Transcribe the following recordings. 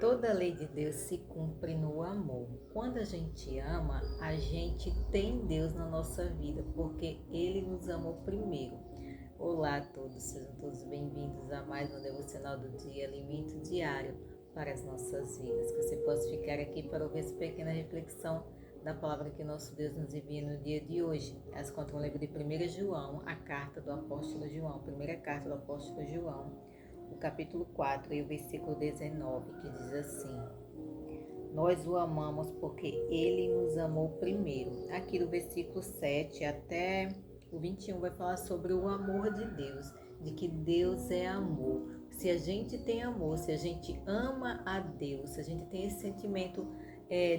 Toda lei de Deus se cumpre no amor. Quando a gente ama, a gente tem Deus na nossa vida, porque Ele nos amou primeiro. Olá a todos, sejam todos bem-vindos a mais um devocional do dia, alimento diário para as nossas vidas. Que você possa ficar aqui para ouvir essa pequena reflexão da palavra que nosso Deus nos envia no dia de hoje. As contas um livro de 1 João, a carta do apóstolo João, primeira carta do apóstolo João, o capítulo 4 e o versículo 19, que diz assim: nós o amamos porque ele nos amou primeiro. Aqui do versículo 7 até o 21 vai falar sobre o amor de Deus, de que Deus é amor. Se a gente tem amor, se a gente ama a Deus, se a gente tem esse sentimento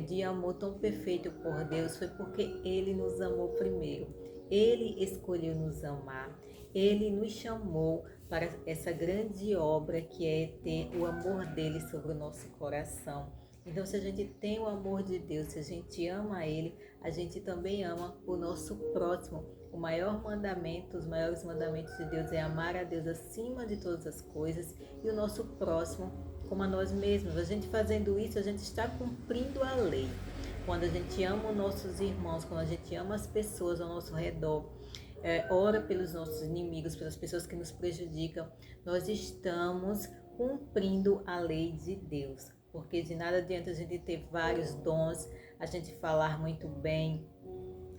de amor tão perfeito por Deus, foi porque Ele nos amou primeiro. Ele escolheu nos amar, Ele nos chamou para essa grande obra que é ter o amor dele sobre o nosso coração. Então, se a gente tem o amor de Deus, se a gente ama Ele, a gente também ama o nosso próximo. O maior mandamento, os maiores mandamentos de Deus é amar a Deus acima de todas as coisas e o nosso próximo como a nós mesmos. A gente fazendo isso, a gente está cumprindo a lei. Quando a gente ama os nossos irmãos, quando a gente ama as pessoas ao nosso redor, ora pelos nossos inimigos, pelas pessoas que nos prejudicam, nós estamos cumprindo a lei de Deus. Porque de nada adianta a gente ter vários dons, a gente falar muito bem,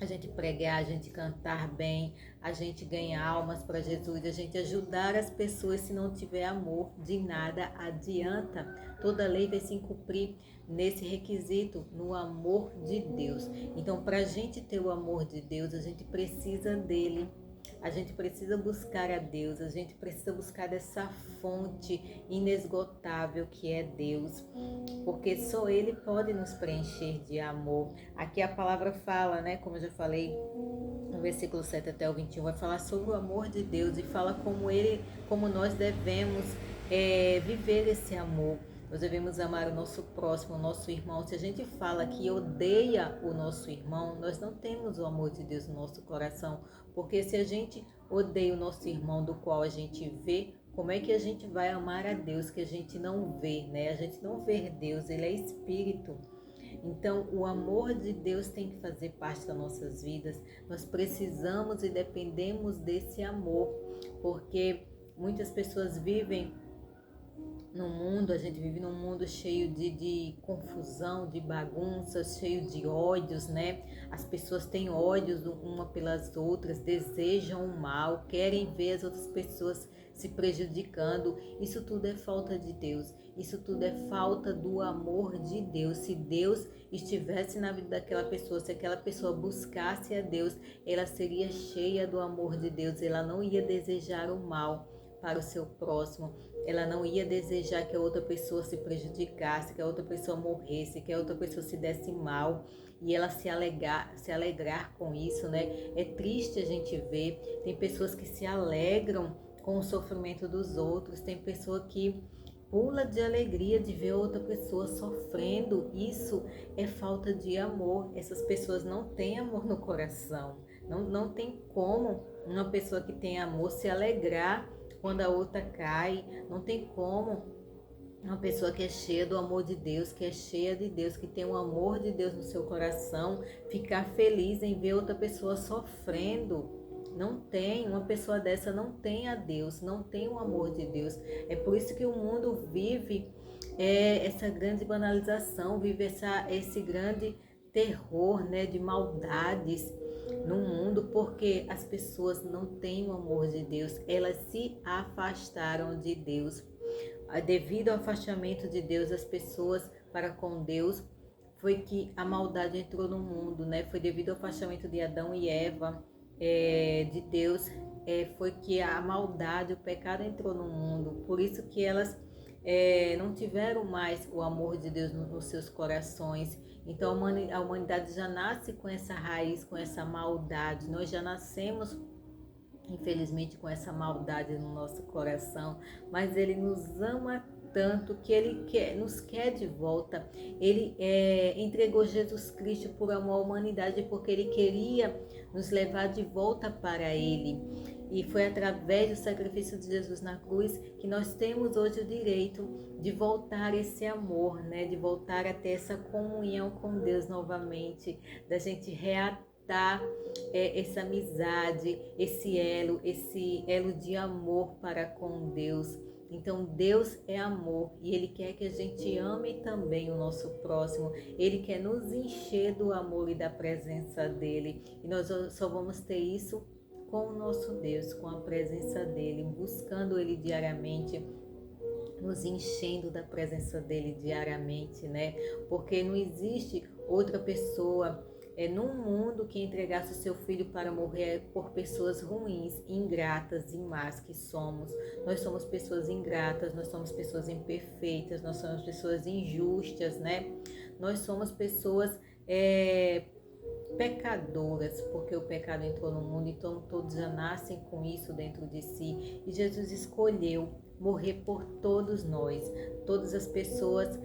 a gente pregar, a gente cantar bem, a gente ganhar almas para Jesus, a gente ajudar as pessoas. Se não tiver amor, de nada adianta. Toda lei vai se cumprir nesse requisito, no amor de Deus. Então, para a gente ter o amor de Deus, a gente precisa dele. A gente precisa buscar a Deus, a gente precisa buscar dessa fonte inesgotável que é Deus, porque só Ele pode nos preencher de amor. Aqui a palavra fala, né, como eu já falei, no versículo 7 até o 21, vai falar sobre o amor de Deus e fala como nós devemos viver esse amor. Nós devemos amar o nosso próximo, o nosso irmão. Se a gente fala que odeia o nosso irmão, nós não temos o amor de Deus no nosso coração. Porque se a gente odeia o nosso irmão do qual a gente vê, como é que a gente vai amar a Deus que a gente não vê, né? A gente não vê Deus, Ele é Espírito. Então, o amor de Deus tem que fazer parte das nossas vidas. Nós precisamos e dependemos desse amor, porque muitas pessoas vivem no mundo, a gente vive num mundo cheio de confusão, de bagunças, cheio de ódios, né? As pessoas têm ódios uma pelas outras, desejam o mal, querem ver as outras pessoas se prejudicando. Isso tudo é falta de Deus, isso tudo é falta do amor de Deus. Se Deus estivesse na vida daquela pessoa, se aquela pessoa buscasse a Deus, ela seria cheia do amor de Deus, ela não ia desejar o mal para o seu próximo, ela não ia desejar que a outra pessoa se prejudicasse, que a outra pessoa morresse, que a outra pessoa se desse mal e ela se alegrar com isso, né? É triste a gente ver, tem pessoas que se alegram com o sofrimento dos outros, tem pessoa que pula de alegria de ver outra pessoa sofrendo. Isso é falta de amor. Essas pessoas não têm amor no coração. Não tem como uma pessoa que tem amor se alegrar quando a outra cai. Não tem como uma pessoa que é cheia do amor de Deus, que é cheia de Deus, que tem o amor de Deus no seu coração, ficar feliz em ver outra pessoa sofrendo. Não tem, uma pessoa dessa não tem a Deus, não tem o amor de Deus. É por isso que o mundo vive essa grande banalização, vive esse grande terror, né, de maldades no mundo, porque as pessoas não têm o amor de Deus, elas se afastaram de Deus. Devido ao afastamento de Deus, as pessoas para com Deus, foi que a maldade entrou no mundo, né? Foi devido ao afastamento de Adão e Eva de Deus, foi que a maldade, o pecado entrou no mundo. Por isso que elas não tiveram mais o amor de Deus nos seus corações. Então a humanidade já nasce com essa raiz, com essa maldade. Nós já nascemos, infelizmente, com essa maldade no nosso coração, mas Ele nos ama tanto que Ele nos quer de volta. Ele entregou Jesus Cristo por amor à humanidade, porque Ele queria nos levar de volta para Ele. E foi através do sacrifício de Jesus na cruz que nós temos hoje o direito de voltar esse amor, né? De voltar a ter essa comunhão com Deus novamente, da gente reatar essa amizade, esse elo de amor para com Deus. Então Deus é amor e Ele quer que a gente ame também o nosso próximo. Ele quer nos encher do amor e da presença dEle. E nós só vamos ter isso com o nosso Deus, com a presença dEle, buscando Ele diariamente, nos enchendo da presença dEle diariamente, né? Porque não existe outra pessoa num mundo que entregasse o seu filho para morrer por pessoas ruins, ingratas e más que somos. Nós somos pessoas ingratas, nós somos pessoas imperfeitas, nós somos pessoas injustas, né? Nós somos pessoas pecadoras, porque o pecado entrou no mundo, então todos já nascem com isso dentro de si. E Jesus escolheu morrer por todos nós, todas as pessoas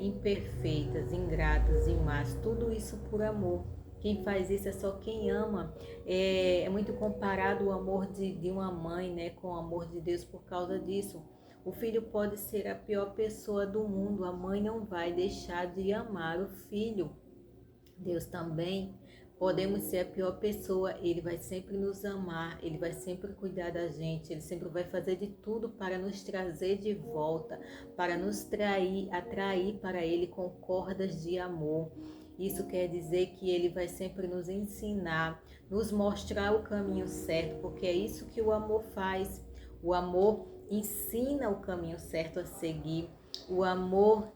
imperfeitas, ingratas e más, tudo isso por amor. Quem faz isso é só quem ama. É muito comparado o amor de uma mãe, né, com o amor de Deus por causa disso. O filho pode ser a pior pessoa do mundo, a mãe não vai deixar de amar o filho. Deus também. Podemos ser a pior pessoa, Ele vai sempre nos amar, Ele vai sempre cuidar da gente, Ele sempre vai fazer de tudo para nos trazer de volta, para nos atrair para Ele com cordas de amor. Isso quer dizer que Ele vai sempre nos ensinar, nos mostrar o caminho certo, porque é isso que o amor faz. O amor ensina o caminho certo a seguir. O amor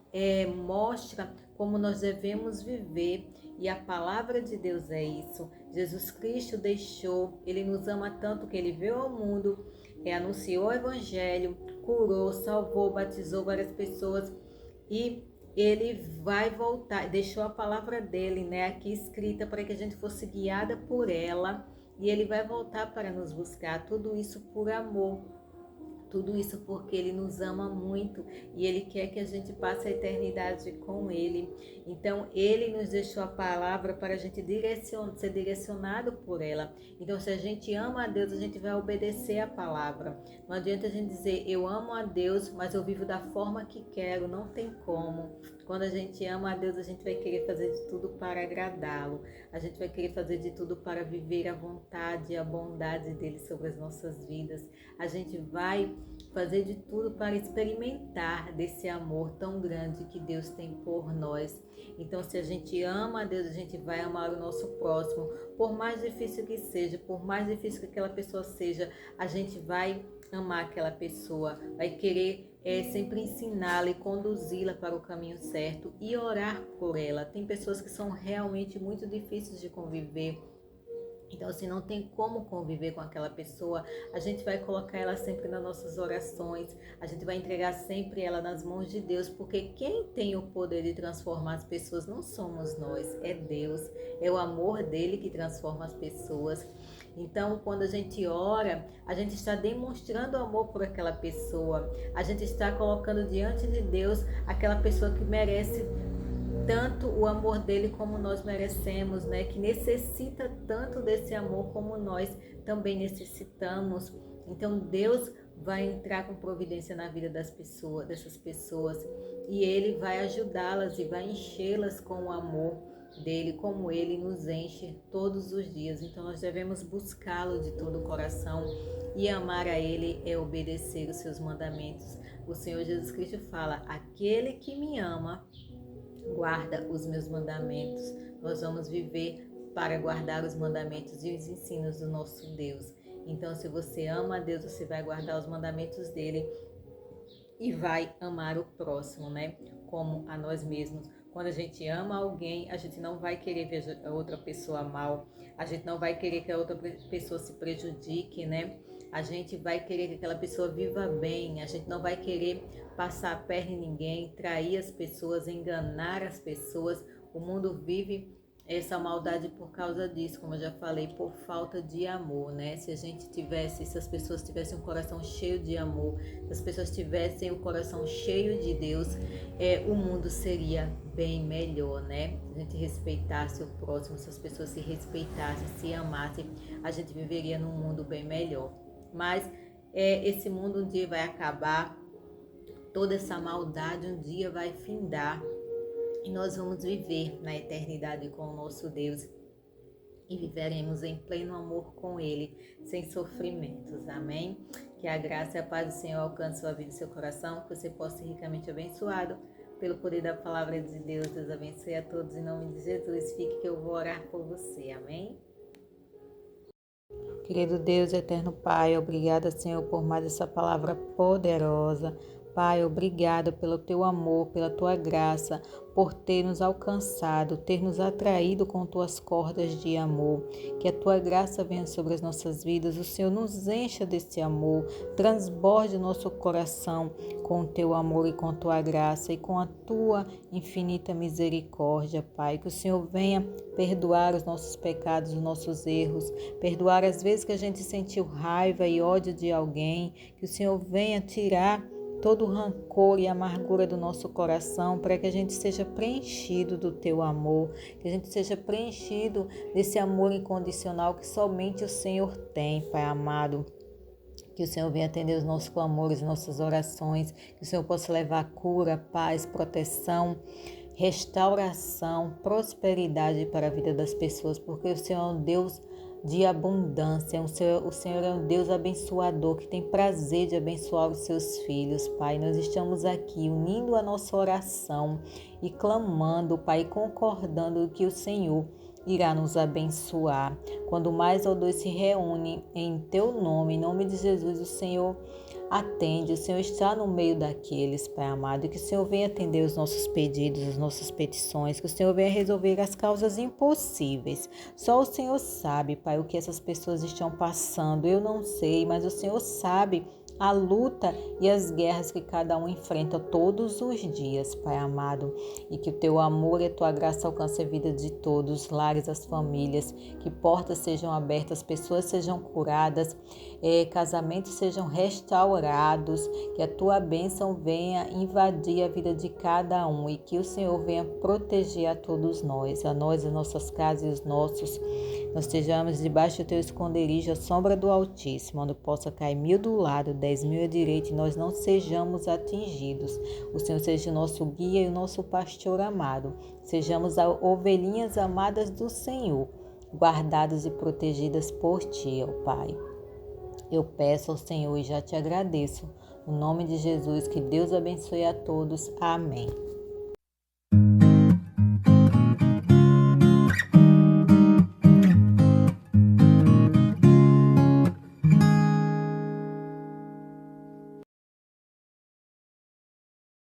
mostra como nós devemos viver. E a palavra de Deus é isso. Jesus Cristo deixou, Ele nos ama tanto que Ele veio ao mundo, anunciou o Evangelho, curou, salvou, batizou várias pessoas e Ele vai voltar, deixou a palavra dEle, né, aqui escrita para que a gente fosse guiada por ela e Ele vai voltar para nos buscar, tudo isso por amor. Tudo isso porque Ele nos ama muito e Ele quer que a gente passe a eternidade com Ele. Então, Ele nos deixou a palavra para a gente ser direcionado por ela. Então, se a gente ama a Deus, a gente vai obedecer a palavra. Não adianta a gente dizer, eu amo a Deus, mas eu vivo da forma que quero. Não tem como. Quando a gente ama a Deus, a gente vai querer fazer de tudo para agradá-lo. A gente vai querer fazer de tudo para viver a vontade e a bondade dEle sobre as nossas vidas. A gente vai fazer de tudo para experimentar desse amor tão grande que Deus tem por nós. Então, se a gente ama a Deus, a gente vai amar o nosso próximo. Por mais difícil que seja, por mais difícil que aquela pessoa seja, a gente vai amar aquela pessoa, vai querer sempre ensiná-la e conduzi-la para o caminho certo e orar por ela. Tem pessoas que são realmente muito difíceis de conviver. Então, se não tem como conviver com aquela pessoa, a gente vai colocar ela sempre nas nossas orações, a gente vai entregar sempre ela nas mãos de Deus, porque quem tem o poder de transformar as pessoas não somos nós, é Deus, é o amor dele que transforma as pessoas. Então, quando a gente ora, a gente está demonstrando amor por aquela pessoa, a gente está colocando diante de Deus aquela pessoa que merece tanto o amor dele como nós merecemos, né? Que necessita tanto desse amor como nós também necessitamos. Então Deus vai entrar com providência na vida dessas pessoas, e Ele vai ajudá-las e vai enchê-las com o amor dele, como Ele nos enche todos os dias. Então nós devemos buscá-lo de todo o coração, e amar a Ele é obedecer os seus mandamentos. O Senhor Jesus Cristo fala, aquele que me ama guarda os meus mandamentos. Nós vamos viver para guardar os mandamentos e os ensinos do nosso Deus. Então, se você ama a Deus, você vai guardar os mandamentos dele e vai amar o próximo, né? Como a nós mesmos. Quando a gente ama alguém, a gente não vai querer ver a outra pessoa mal. A gente não vai querer que a outra pessoa se prejudique, né? A gente vai querer que aquela pessoa viva bem. A gente não vai querer passar a perna em ninguém, trair as pessoas, enganar as pessoas. O mundo vive essa maldade por causa disso, como eu já falei, por falta de amor, né? Se as pessoas tivessem um coração cheio de amor, se as pessoas tivessem o coração cheio de Deus, o mundo seria bem melhor, né? Se a gente respeitasse o próximo, se as pessoas se respeitassem, se amassem, a gente viveria num mundo bem melhor. Mas esse mundo um dia vai acabar, toda essa maldade um dia vai findar, e nós vamos viver na eternidade com o nosso Deus e viveremos em pleno amor com Ele, sem sofrimentos. Amém? Que a graça e a paz do Senhor alcance sua vida e seu coração, que você possa ser ricamente abençoado pelo poder da palavra de Deus. Deus abençoe a todos em nome de Jesus. Fique que eu vou orar por você. Amém? Querido Deus, eterno Pai, obrigada, Senhor, por mais essa palavra poderosa. Pai, obrigada pelo teu amor, pela tua graça, por ter nos alcançado, ter nos atraído com tuas cordas de amor. Que a tua graça venha sobre as nossas vidas, o Senhor nos encha desse amor, transborde o nosso coração com o teu amor e com a tua graça e com a tua infinita misericórdia, Pai. Que o Senhor venha perdoar os nossos pecados, os nossos erros, perdoar as vezes que a gente sentiu raiva e ódio de alguém, que o Senhor venha tirar todo o rancor e amargura do nosso coração, para que a gente seja preenchido do teu amor, que a gente seja preenchido desse amor incondicional que somente o Senhor tem, Pai amado. Que o Senhor venha atender os nossos clamores, nossas orações, que o Senhor possa levar cura, paz, proteção, restauração, prosperidade para a vida das pessoas, porque o Senhor é um Deus de abundância, o Senhor é um Deus abençoador, que tem prazer de abençoar os seus filhos, Pai. Nós estamos aqui unindo a nossa oração e clamando, Pai, concordando que o Senhor irá nos abençoar. Quando mais ou dois se reúnem em teu nome, em nome de Jesus, o Senhor atende, o Senhor está no meio daqueles, Pai amado, e que o Senhor venha atender os nossos pedidos, as nossas petições, que o Senhor venha resolver as causas impossíveis. Só o Senhor sabe, Pai, o que essas pessoas estão passando. Eu não sei, mas o Senhor sabe a luta e as guerras que cada um enfrenta todos os dias, Pai amado, e que o teu amor e a tua graça alcancem a vida de todos, os lares, as famílias, que portas sejam abertas, pessoas sejam curadas, casamentos sejam restaurados, que a tua bênção venha invadir a vida de cada um e que o Senhor venha proteger a todos nós, as nossas casas e os nossos. Nós estejamos debaixo do teu esconderijo, a sombra do Altíssimo, onde possa cair 1000 do lado, 10.000 à direita, e nós não sejamos atingidos. O Senhor seja o nosso guia e o nosso pastor amado. Sejamos ovelhinhas amadas do Senhor, guardadas e protegidas por ti, ó Pai. Eu peço ao Senhor e já te agradeço. No nome de Jesus, que Deus abençoe a todos. Amém.